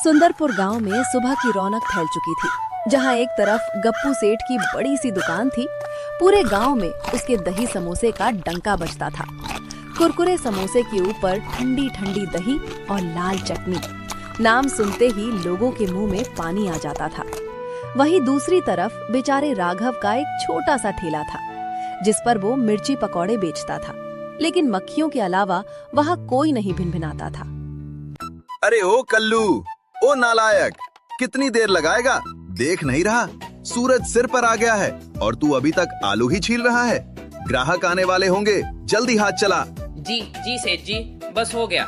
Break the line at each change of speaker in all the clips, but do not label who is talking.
सुंदरपुर गांव में सुबह की रौनक फैल चुकी थी। जहां एक तरफ गप्पू सेठ की बड़ी सी दुकान थी, पूरे गांव में उसके दही समोसे का डंका बजता था। कुरकुरे समोसे के ऊपर ठंडी ठंडी दही और लाल चटनी, नाम सुनते ही लोगों के मुंह में पानी आ जाता था। वहीं दूसरी तरफ बेचारे राघव का एक छोटा सा ठेला था, जिस पर वो मिर्ची पकौड़े बेचता था, लेकिन मक्खियों के अलावा वहाँ कोई नहीं भिनभिनाता था।
अरे ओ कल्लू, ओ नालायक, कितनी देर लगाएगा? देख नहीं रहा सूरज सिर पर आ गया है और तू अभी तक आलू ही छील रहा है। ग्राहक आने वाले होंगे, जल्दी हाथ चला।
जी सेठ जी, बस हो गया।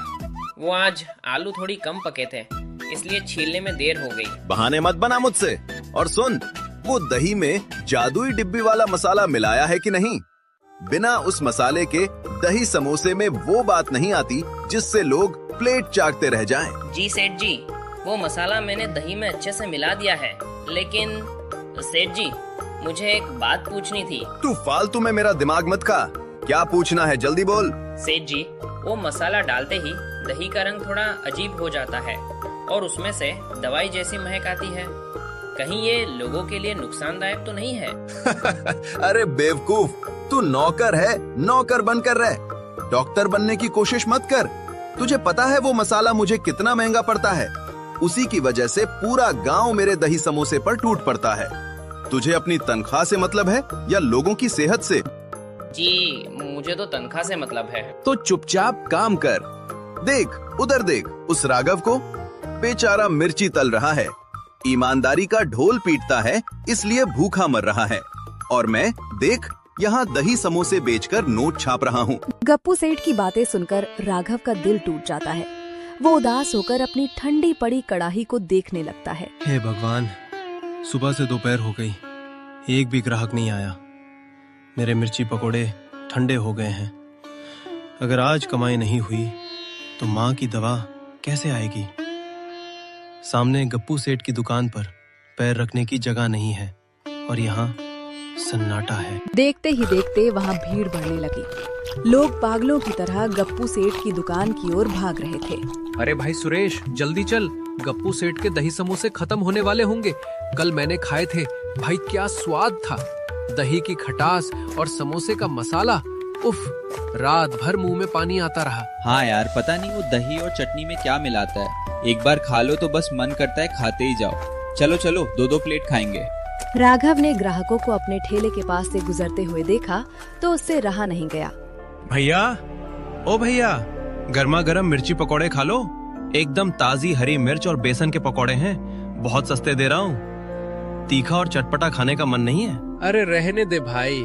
वो आज आलू थोड़ी कम पके थे, इसलिए छीलने में देर हो गई।
बहाने मत बना मुझसे। और सुन, वो दही में जादुई डिब्बी वाला मसाला मिलाया है कि नहीं? बिना उस मसाले के दही समोसे में वो बात नहीं आती जिससे लोग प्लेट चाटते रह जाएं।
जी सेठ जी, वो मसाला मैंने दही में अच्छे से मिला दिया है, लेकिन सेठ जी मुझे एक बात पूछनी थी।
तू फालतू में मेरा दिमाग मत खा। क्या पूछना है, जल्दी बोल।
सेठ जी, वो मसाला डालते ही दही का रंग थोड़ा अजीब हो जाता है और उसमें से दवाई जैसी महक आती है। कहीं ये लोगों के लिए नुकसानदायक तो नहीं है?
अरे बेवकूफ, तू नौकर है, नौकर बनकर रह। डॉक्टर बनने की कोशिश मत कर। तुझे पता है वो मसाला मुझे कितना महंगा पड़ता है? उसी की वजह से पूरा गांव मेरे दही समोसे पर टूट पड़ता है। तुझे अपनी तनख्वाह से मतलब है या लोगों की सेहत से?
जी, मुझे तो तनख्वाह से मतलब है।
तो चुपचाप काम कर। देख, उधर देख, उस राघव को, बेचारा मिर्ची तल रहा है, ईमानदारी का ढोल पीटता है, इसलिए भूखा मर रहा है। और मैं देख यहाँ दही समोसे बेचकर नोट छाप रहा हूँ।
गप्पू सेठ की बातें सुनकर राघव का दिल टूट जाता है। वो उदास होकर अपनी ठंडी पड़ी कड़ाही को देखने लगता है।
हे भगवान, सुबह से दोपहर हो गई, एक भी ग्राहक नहीं आया। मेरे मिर्ची पकोड़े ठंडे हो गए हैं। अगर आज कमाई नहीं हुई तो माँ की दवा कैसे आएगी? सामने गप्पू सेठ की दुकान पर पैर रखने की जगह नहीं है और यहाँ सन्नाटा है।
देखते ही देखते वहाँ भीड़ बढ़ने लगी। लोग पागलों की तरह गप्पू सेठ की दुकान की ओर भाग रहे थे।
अरे भाई सुरेश, जल्दी चल, गप्पू सेठ के दही समोसे खत्म होने वाले होंगे। कल मैंने खाए थे भाई, क्या स्वाद था। दही की खटास और समोसे का मसाला, उफ, रात भर मुंह में पानी आता रहा।
हाँ यार, पता नहीं वो दही और चटनी में क्या मिलाता है। एक बार खा लो तो बस मन करता है खाते ही जाओ। चलो चलो, 2-2 प्लेट खाएंगे।
राघव ने ग्राहकों को अपने ठेले के पास से गुजरते हुए देखा तो उससे रहा नहीं गया।
भैया, ओ भैया, गर्मा गर्म मिर्ची पकोड़े खा लो। एकदम ताजी हरी मिर्च और बेसन के पकोड़े हैं, बहुत सस्ते दे रहा हूँ। तीखा और चटपटा खाने का मन नहीं है?
अरे रहने दे भाई,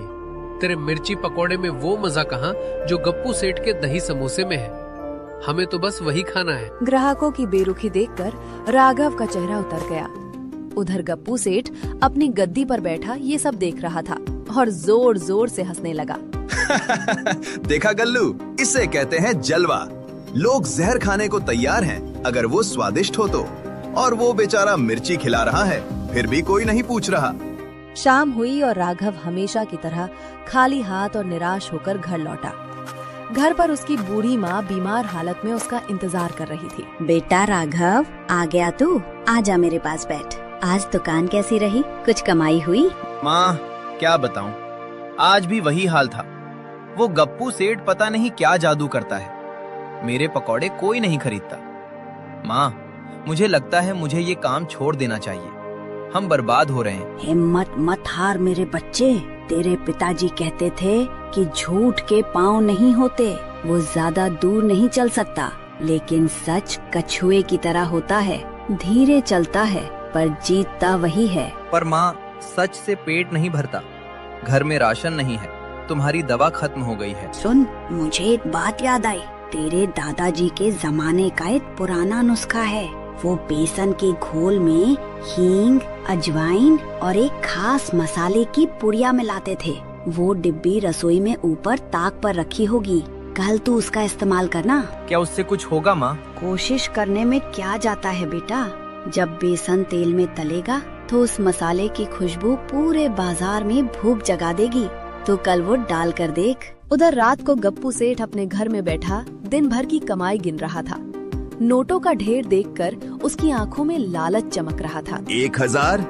तेरे मिर्ची पकोड़े में वो मजा कहाँ जो गप्पू सेठ के दही समोसे में है। हमें तो बस वही खाना है।
ग्राहकों की बेरुखी देखकर राघव का चेहरा उतर गया। उधर गप्पू सेठ अपनी गद्दी पर बैठा ये सब देख रहा था और जोर जोर से हंसने लगा।
देखा गल्लू, इसे कहते हैं जलवा। लोग जहर खाने को तैयार हैं अगर वो स्वादिष्ट हो तो। और वो बेचारा मिर्ची खिला रहा है, फिर भी कोई नहीं पूछ रहा।
शाम हुई और राघव हमेशा की तरह खाली हाथ और निराश होकर घर लौटा। घर पर उसकी बूढ़ी माँ बीमार हालत में उसका इंतजार कर रही थी।
बेटा राघव, आ गया तू? आजा मेरे पास बैठ। आज दुकान कैसी रही? कुछ कमाई हुई?
माँ, क्या बताऊं, आज भी वही हाल था। वो गप्पू सेठ पता नहीं क्या जादू करता है, मेरे पकौड़े कोई नहीं खरीदता। माँ, मुझे लगता है मुझे ये काम छोड़ देना चाहिए। हम बर्बाद हो रहे हैं।
हिम्मत मत हार मेरे बच्चे। तेरे पिताजी कहते थे कि झूठ के पाँव नहीं होते, वो ज्यादा दूर नहीं चल सकता, लेकिन सच कछुए की तरह होता है, धीरे चलता है पर जीतता वही है।
पर माँ, सच से पेट नहीं भरता, घर में राशन नहीं है, तुम्हारी दवा खत्म हो गई है।
सुन, मुझे एक बात याद आई। तेरे दादाजी के जमाने का एक पुराना नुस्खा है। वो बेसन के घोल में हींग, अजवाइन और एक खास मसाले की पुड़िया मिलाते थे। वो डिब्बी रसोई में ऊपर ताक पर रखी होगी, कल तू उसका इस्तेमाल करना।
क्या उससे कुछ होगा माँ?
कोशिश करने में क्या जाता है बेटा। जब बेसन तेल में तलेगा तो उस मसाले की खुशबू पूरे बाजार में भूख जगा देगी। तो कल वो डाल कर देख।
उधर रात को गप्पू सेठ अपने घर में बैठा दिन भर की कमाई गिन रहा था। नोटों का ढेर देखकर उसकी आंखों में लालच चमक रहा था।
1000,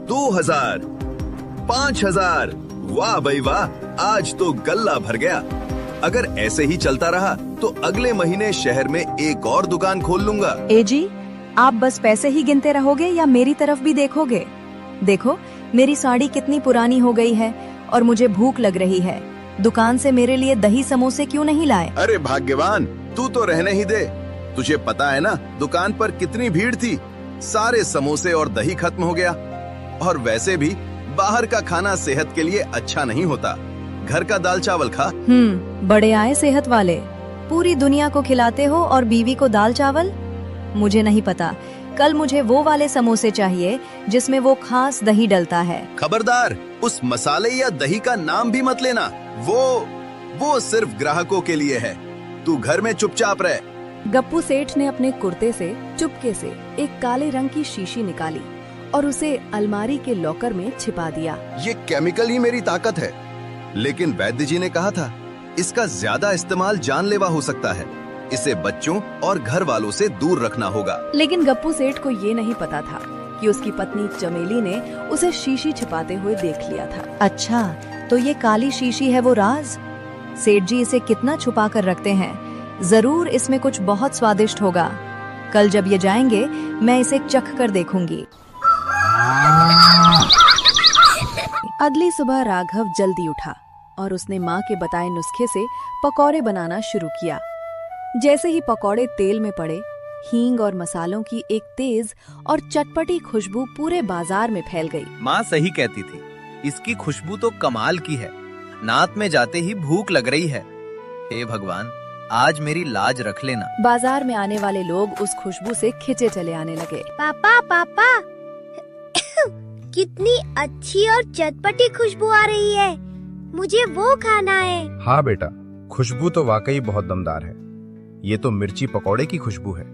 2000, 5000। वाह भाई वाह, आज तो गल्ला भर गया। अगर ऐसे ही चलता रहा तो अगले महीने शहर में एक और दुकान खोल लूंगा।
ए जी, आप बस पैसे ही गिनते रहोगे या मेरी तरफ भी देखोगे? देखो, मेरी साड़ी कितनी पुरानी हो गई है और मुझे भूख लग रही है। दुकान से मेरे लिए दही समोसे क्यों नहीं लाए?
अरे भाग्यवान, तू तो रहने ही दे। तुझे पता है ना दुकान पर कितनी भीड़ थी। सारे समोसे और दही खत्म हो गया। और वैसे भी बाहर का खाना सेहत के लिए अच्छा नहीं होता। घर का दाल चावल खा।
बड़े आए सेहत वाले। पूरी दुनिया को खिलाते हो और बीवी को दाल चावल? मुझे नहीं पता। कल मुझे वो वाले समोसे चाहिए जिसमें वो खास दही डलता है।
खबरदार, उस मसाले या दही का नाम भी मत लेना। वो सिर्फ ग्राहकों के लिए है। तू घर में चुपचाप रह।
गप्पू सेठ ने अपने कुर्ते से चुपके से एक काले रंग की शीशी निकाली और उसे अलमारी के लॉकर में छिपा दिया।
ये केमिकल ही मेरी ताकत है, लेकिन वैद्य जी ने कहा था इसका ज्यादा इस्तेमाल जानलेवा हो सकता है। इसे बच्चों और घर वालों से दूर रखना होगा।
लेकिन गप्पू सेठ को ये नहीं पता था कि उसकी पत्नी चमेली ने उसे शीशी छिपाते हुए देख लिया था।
अच्छा, तो ये काली शीशी है वो राज? सेठ जी इसे कितना छुपा कर रखते हैं। जरूर इसमें कुछ बहुत स्वादिष्ट होगा। कल जब ये जाएंगे मैं इसे चख कर देखूंगी।
अगली सुबह राघव जल्दी उठा और उसने माँ के बताए नुस्खे से पकौड़े बनाना शुरू किया। जैसे ही पकौड़े तेल में पड़े, हींग और मसालों की एक तेज और चटपटी खुशबू पूरे बाजार में फैल गई।
माँ सही कहती थी, इसकी खुशबू तो कमाल की है। नाक में जाते ही भूख लग रही है। हे भगवान, आज मेरी लाज रख लेना।
बाजार में आने वाले लोग उस खुशबू से खिंचे चले आने लगे।
पापा पापा कितनी अच्छी और चटपटी खुशबू आ रही है, मुझे वो खाना है।
हाँ बेटा, खुशबू तो वाकई बहुत दमदार है। ये तो मिर्ची पकौड़े की खुशबू है।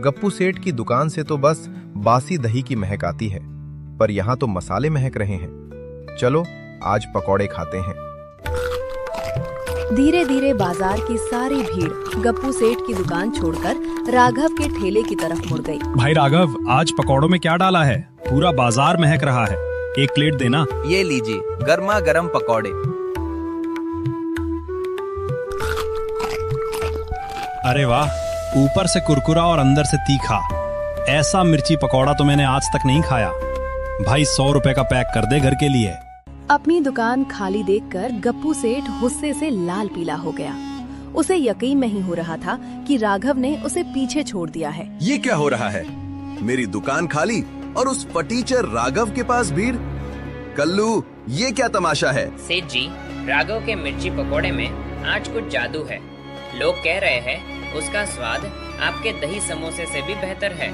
गप्पू सेठ की दुकान से तो बस बासी दही की महक आती है, पर यहाँ तो मसाले महक रहे हैं। चलो आज पकौड़े खाते हैं।
धीरे धीरे बाजार की सारी भीड़ गप्पू सेठ की दुकान छोड़कर राघव के ठेले की तरफ मुड़ गई।
भाई राघव, आज पकौड़ों में क्या डाला है? पूरा बाजार महक रहा है। एक प्लेट देना।
ये लीजिए, गर्मा गर्म पकौड़े।
अरे वाह, ऊपर से कुरकुरा और अंदर से तीखा। ऐसा मिर्ची पकौड़ा तो मैंने आज तक नहीं खाया। भाई 100 रुपए का पैक कर दे घर के लिए।
अपनी दुकान खाली देखकर गप्पू सेठ गुस्से से लाल पीला हो गया। उसे यकीन नहीं हो रहा था कि राघव ने उसे पीछे छोड़ दिया है।
ये क्या हो रहा है? मेरी दुकान खाली और उस फटीचर राघव के पास भीड़। कल्लू, ये क्या तमाशा है?
सेठ जी, राघव के मिर्ची पकोड़े में आज कुछ जादू है। लोग कह रहे हैं उसका स्वाद आपके दही समोसे से भी बेहतर है।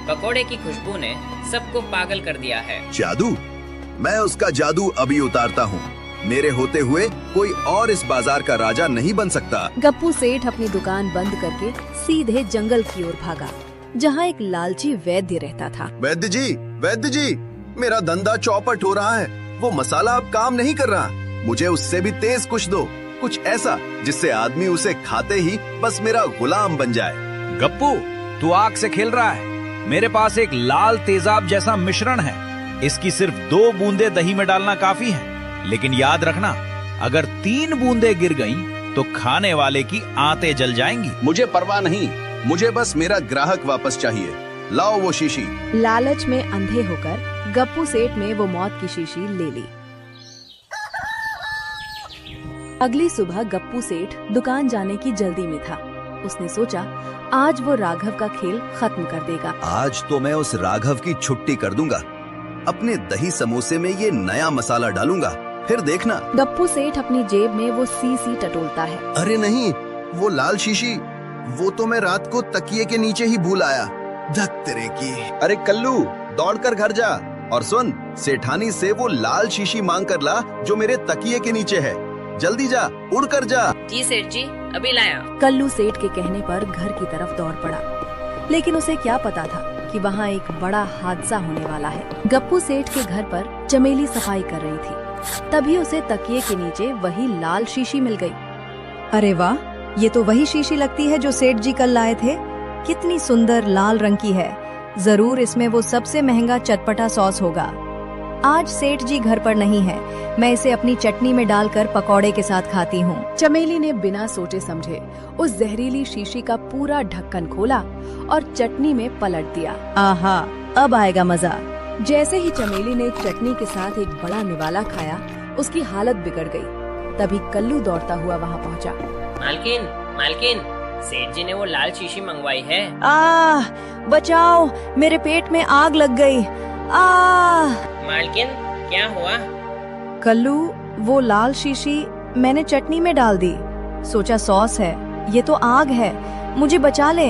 पकोड़े की खुशबू ने सबको पागल कर दिया है।
जादू? मैं उसका जादू अभी उतारता हूँ। मेरे होते हुए कोई और इस बाजार का राजा नहीं बन सकता।
गप्पू सेठ अपनी दुकान बंद करके सीधे जंगल की ओर भागा, जहाँ एक लालची वैद्य रहता था।
वैद्य जी, मेरा धंधा चौपट हो रहा है। वो मसाला अब काम नहीं कर रहा। मुझे उससे भी तेज कुछ दो, कुछ ऐसा जिससे आदमी उसे खाते ही बस मेरा गुलाम बन जाए।
गप्पू, तू आग से खेल रहा है। मेरे पास एक लाल तेजाब जैसा मिश्रण है। इसकी सिर्फ 2 बूंदे दही में डालना काफी है, लेकिन याद रखना, अगर 3 बूंदे गिर गईं, तो खाने वाले की आंतें जल जाएंगी।
मुझे परवाह नहीं, मुझे बस मेरा ग्राहक वापस चाहिए। लाओ वो शीशी।
लालच में अंधे होकर गप्पू सेठ ने वो मौत की शीशी ले ली। अगली सुबह गप्पू सेठ दुकान जाने की जल्दी में था। उसने सोचा आज वो राघव का खेल खत्म कर देगा।
आज तो मैं उस राघव की छुट्टी कर दूंगा। अपने दही समोसे में ये नया मसाला डालूंगा, फिर देखना।
गप्पू सेठ अपनी जेब में वो सी टटोलता है।
अरे नहीं, वो लाल शीशी, वो तो मैं रात को तकिए के नीचे ही भूल आया। धत तेरे की। अरे कल्लू, दौड़कर घर जा और सुन, सेठानी से वो लाल शीशी मांग कर ला जो मेरे तकिए के नीचे है। जल्दी जा, उड़ कर जा।
जी सेठ जी, अभी लाया।
कल्लू सेठ के कहने पर घर की तरफ दौड़ पड़ा, लेकिन उसे क्या पता था कि वहाँ एक बड़ा हादसा होने वाला है। गप्पू सेठ के घर पर चमेली सफाई कर रही थी। तभी उसे तकिए के नीचे वही लाल शीशी मिल गई।
अरे वाह, ये तो वही शीशी लगती है जो सेठ जी कल लाए थे। कितनी सुंदर लाल रंग की है। जरूर इसमें वो सबसे महंगा चटपटा सॉस होगा। आज सेठ जी घर पर नहीं है, मैं इसे अपनी चटनी में डालकर पकौड़े के साथ खाती हूँ।
चमेली ने बिना सोचे समझे उस जहरीली शीशी का पूरा ढक्कन खोला और चटनी में पलट दिया।
आहा, अब आएगा मजा।
जैसे ही चमेली ने चटनी के साथ एक बड़ा निवाला खाया, उसकी हालत बिगड़ गई। तभी कल्लू दौड़ता हुआ वहाँ पहुँचा।
मालकिन, मालकिन, सेठ जी ने वो लाल शीशी मंगवाई है।
बचाओ, मेरे पेट में आग लग गई।
मालकिन, क्या हुआ?
कल्लू, वो लाल शीशी मैंने चटनी में डाल दी। सोचा सॉस है, ये तो आग है, मुझे बचा ले।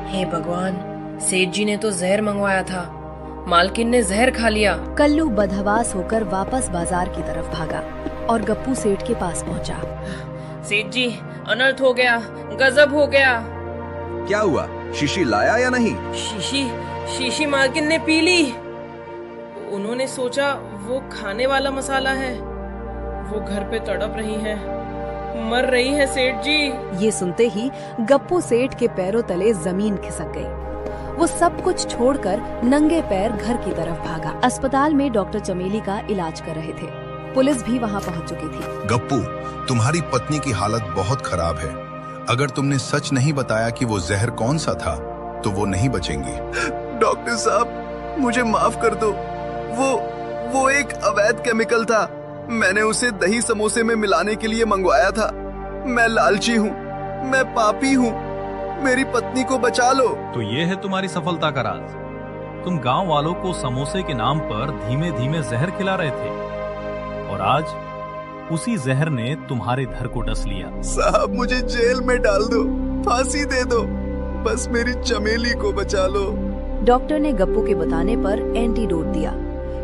हे भगवान, सेठ जी ने तो जहर मंगवाया था, मालकिन ने जहर खा लिया।
कल्लू बदहवास होकर वापस बाजार की तरफ भागा और गप्पू सेठ के पास पहुंचा।
सेठ जी, अनर्थ हो गया, गजब हो गया।
क्या हुआ? शीशी लाया या नहीं?
शीशी मालकिन ने पी ली। उन्होंने सोचा वो खाने वाला मसाला है। वो घर पे तड़प रही है, मर रही है सेठ जी।
ये सुनते ही गप्पू सेठ के पैरों तले जमीन खिसक गई। वो सब कुछ छोड़कर नंगे पैर घर की तरफ भागा। अस्पताल में डॉक्टर चमेली का इलाज कर रहे थे। पुलिस भी वहाँ पहुँच चुकी थी।
गप्पू, तुम्हारी पत्नी की हालत बहुत खराब है। अगर तुमने सच नहीं बताया कि वो जहर कौन सा था, तो वो नहीं बचेंगी।
डॉक्टर साहब, मुझे माफ कर दो। वो एक अवैध केमिकल था। मैंने उसे दही समोसे में मिलाने के लिए मंगवाया था। मैं लालची हूँ, मैं पापी हूँ। मेरी पत्नी को बचा लो।
तो ये है तुम्हारी सफलता का राज। तुम गांव वालों को समोसे के नाम पर धीमे धीमे जहर खिला रहे थे और आज उसी जहर ने तुम्हारे घर को डस लिया।
साहब, मुझे जेल में डाल दो, फांसी दे दो, बस मेरी चमेली को बचा लो।
डॉक्टर ने गप्पू के बताने पर एंटीडोट दिया।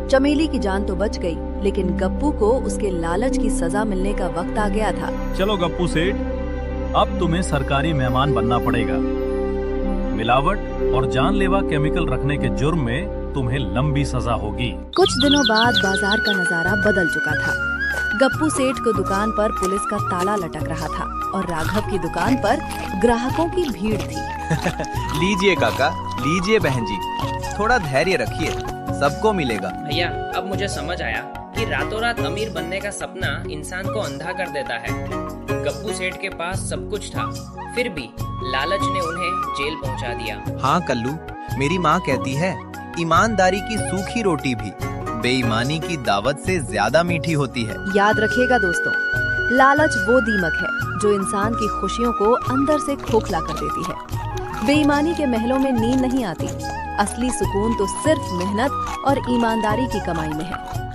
चमेली की जान तो बच गई, लेकिन गप्पू को उसके लालच की सजा मिलने का वक्त आ गया था।
चलो गप्पू सेठ, अब तुम्हें सरकारी मेहमान बनना पड़ेगा। मिलावट और जानलेवा केमिकल रखने के जुर्म में तुम्हें लंबी सजा होगी।
कुछ दिनों बाद बाजार का नजारा बदल चुका था। गप्पू सेठ को दुकान पर पुलिस का ताला लटक रहा था और राघव की दुकान पर ग्राहकों की भीड़ थी।
लीजिए काका, लीजिए बहन जी, थोड़ा धैर्य रखिए, सबको मिलेगा।
भैया, अब मुझे समझ आया कि रातों रात अमीर बनने का सपना इंसान को अंधा कर देता है। गप्पू सेठ के पास सब कुछ था, फिर भी लालच ने उन्हें जेल पहुंचा दिया।
हाँ कल्लू, मेरी माँ कहती है, ईमानदारी की सूखी रोटी भी बेईमानी की दावत से ज्यादा मीठी होती है।
याद रखिएगा दोस्तों, लालच वो दीमक है जो इंसान की खुशियों को अंदर से खोखला कर देती है। बेईमानी के महलों में नींद नहीं आती। असली सुकून तो सिर्फ मेहनत और ईमानदारी की कमाई में है।